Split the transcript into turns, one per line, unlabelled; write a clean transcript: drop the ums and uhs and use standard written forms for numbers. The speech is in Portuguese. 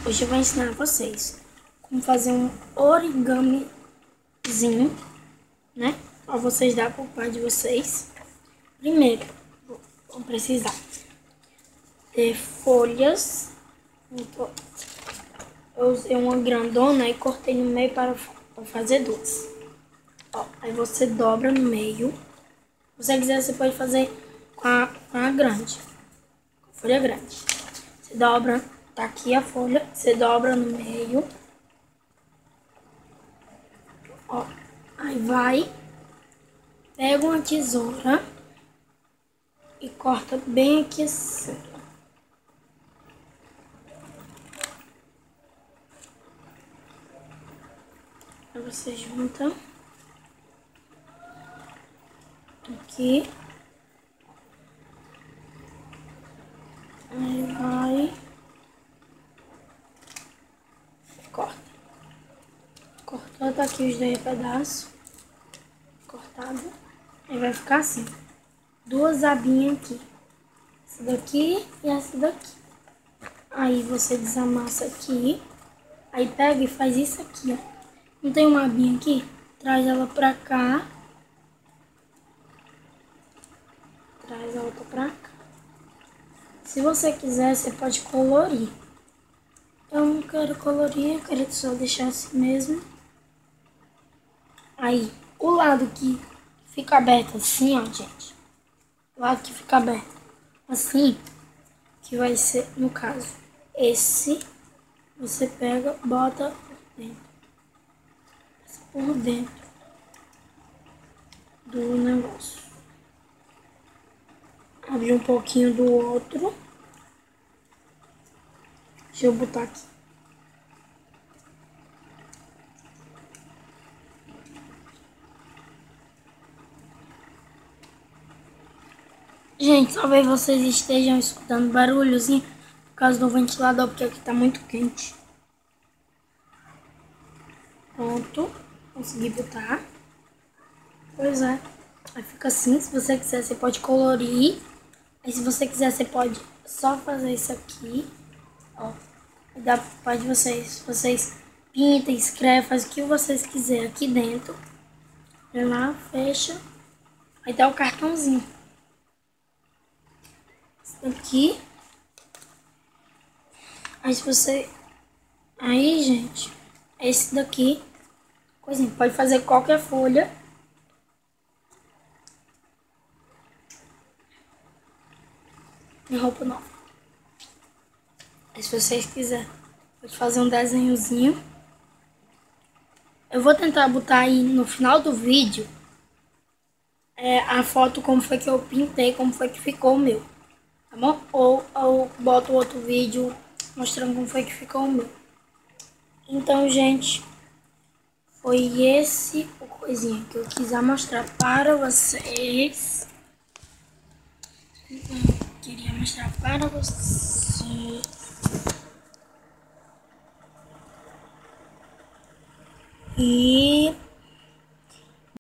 Hoje eu vou ensinar vocês como fazer um origamizinho, né? Pra vocês dar pro pai de vocês. Primeiro, vão precisar ter folhas. Eu usei uma grandona e cortei no meio para fazer duas. Ó, aí você dobra no meio. Se você quiser, você pode fazer com a grande. Com a folha grande. Você dobra, tá aqui a folha, você dobra no meio. Ó, aí vai, pega uma tesoura e corta bem aqui assim. Aí você junta aqui. Aí vai, corta. Cortou, tá aqui os 10 pedaços. Cortado. Aí vai ficar assim. Duas abinhas aqui. Essa daqui e essa daqui. Aí você desamassa aqui. Aí pega e faz isso aqui, ó. Não tem uma abinha aqui? Traz ela pra cá. Traz a outra pra cá. Se você quiser, você pode colorir. Eu não quero colorir, eu quero só deixar assim mesmo. Aí, o lado que fica aberto assim, ó, gente. O lado que fica aberto assim, que vai ser, no caso, esse. Você pega, bota por dentro do negócio. Abre um pouquinho do outro. Deixa eu botar aqui. Gente, talvez vocês estejam escutando barulhozinho por causa do ventilador, porque aqui tá muito quente. Pronto. Consegui botar. Pois é. Aí fica assim. Se você quiser, você pode colorir. Aí se você quiser, você pode só fazer isso aqui. Ó. Dá pro pai de vocês. Vocês pintam, escrevem, faz o que vocês quiserem aqui dentro. Vai lá, fecha. Aí dá o cartãozinho. Esse daqui. Aí se você... Aí, gente, esse daqui. Coisinha, pode fazer qualquer folha. E roupa nova. Aí se vocês quiserem, pode fazer um desenhozinho. Eu vou tentar botar aí no final do vídeo a foto como foi que eu pintei, como foi que ficou o meu. Tá bom? Ou eu boto outro vídeo mostrando como foi que ficou o meu. Então, gente, foi esse o coisinha que eu quis mostrar para vocês. Então, eu queria mostrar para vocês. E